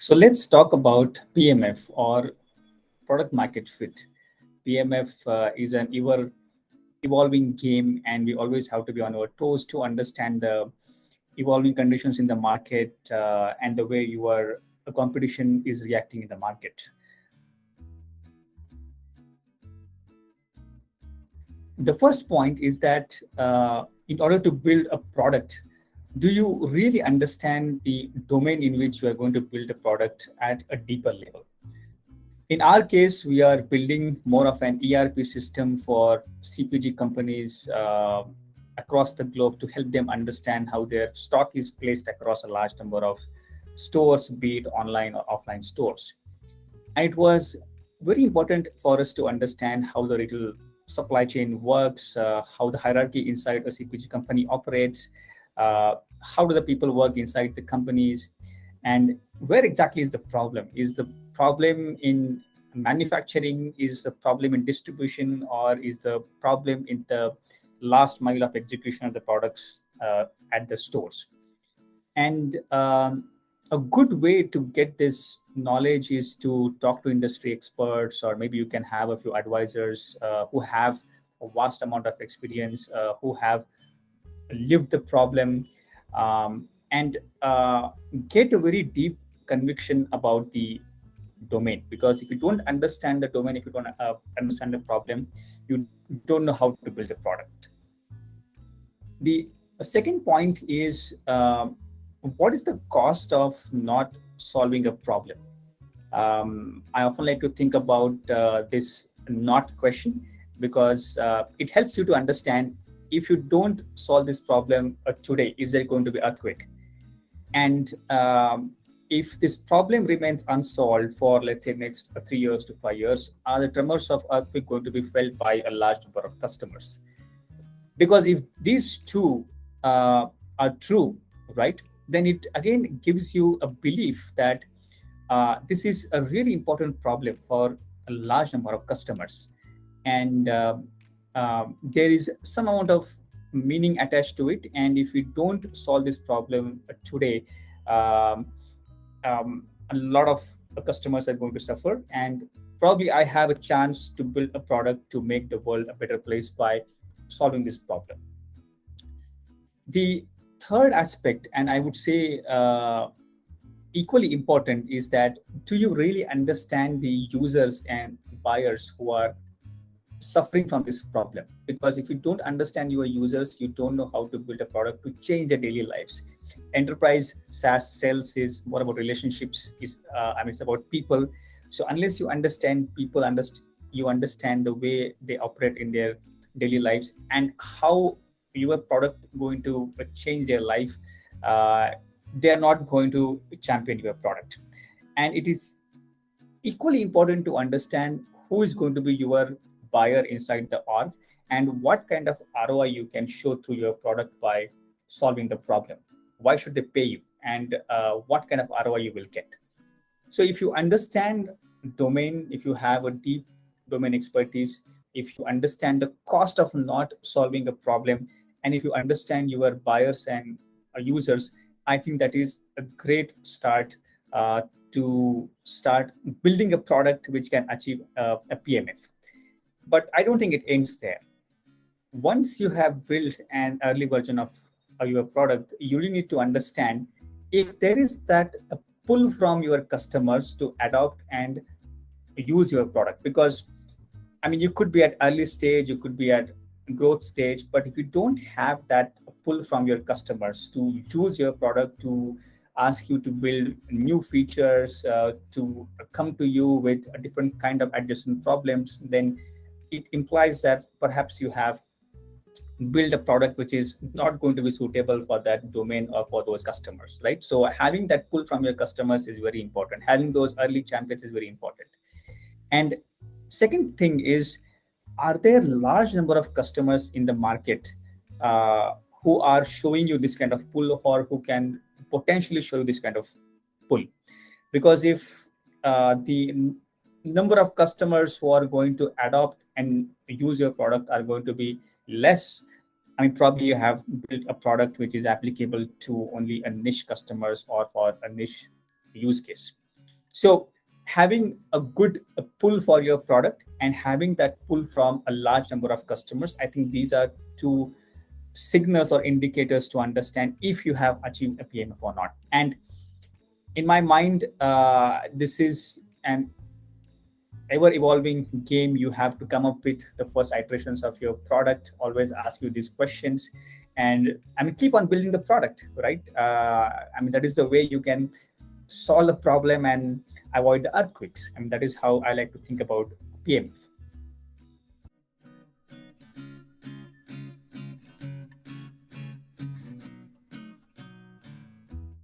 So let's talk about PMF, or product market fit. PMF is an ever evolving game, and we always have to be on our toes to understand the evolving conditions in the market and the way your competition is reacting in the market. The first point is that in order to build a product, do you really understand the domain in which you are going to build a product at a deeper level? In our case, we are building more of an ERP system for CPG companies across the globe to help them understand how their stock is placed across a large number of stores, be it online or offline stores. And it was very important for us to understand how the retail supply chain works, how the hierarchy inside a CPG company operates, how do the people work inside the companies, and where exactly is the problem? Is the problem in manufacturing? Is the problem in distribution? Or is the problem in the last mile of execution of the products at the stores? And a good way to get this knowledge is to talk to industry experts, or maybe you can have a few advisors who have a vast amount of experience, who have lived the problem, and get a very deep conviction about the domain. Because if you don't understand the domain, if you don't understand the problem, you don't know how to build a product. The second point is what is the cost of not solving a problem? I often like to think about this not question, because it helps you to understand, if you don't solve this problem today, is there going to be earthquake? And if this problem remains unsolved for, let's say, next 3 years to 5 years, are the tremors of earthquake going to be felt by a large number of customers? Because if these two are true, right, then it again gives you a belief that this is a really important problem for a large number of customers. And there is some amount of meaning attached to it. And if we don't solve this problem today, a lot of customers are going to suffer. And probably I have a chance to build a product to make the world a better place by solving this problem. The third aspect, and I would say equally important, is that do you really understand the users and buyers who are suffering from this problem? Because if you don't understand your users, you don't know how to build a product to change their daily lives. Enterprise SaaS sales is more about relationships. It's about people. So unless you understand people, you understand the way they operate in their daily lives and how your product going to change their life, they are not going to champion your product. And it is equally important to understand who is going to be your buyer inside the org, and what kind of ROI you can show through your product by solving the problem. Why should they pay you, and what kind of ROI you will get? So if you understand domain, if you have a deep domain expertise, if you understand the cost of not solving a problem, and if you understand your buyers and users, I think that is a great start to start building a product which can achieve a PMF. But I don't think it ends there. Once you have built an early version of your product, you really need to understand if there is that pull from your customers to adopt and use your product. Because you could be at early stage, you could be at growth stage, but if you don't have that pull from your customers to use your product, to ask you to build new features, to come to you with a different kind of adjacent problems, then it implies that perhaps you have build a product which is not going to be suitable for that domain or for those customers, right? So having that pull from your customers is very important. Having those early champions is very important. And second thing is, are there large number of customers in the market who are showing you this kind of pull, or who can potentially show you this kind of pull? Because if the number of customers who are going to adopt and use your product are going to be less, probably you have built a product which is applicable to only a niche customers or for a niche use case. So having a good pull for your product and having that pull from a large number of customers, I think these are two signals or indicators to understand if you have achieved a PMF or not. And in my mind, this is an ever evolving game. You have to come up with the first iterations of your product, always ask you these questions, and I mean, keep on building the product, right? I mean, that is the way you can solve a problem and avoid the earthquakes. I mean, that is how I like to think about PMF.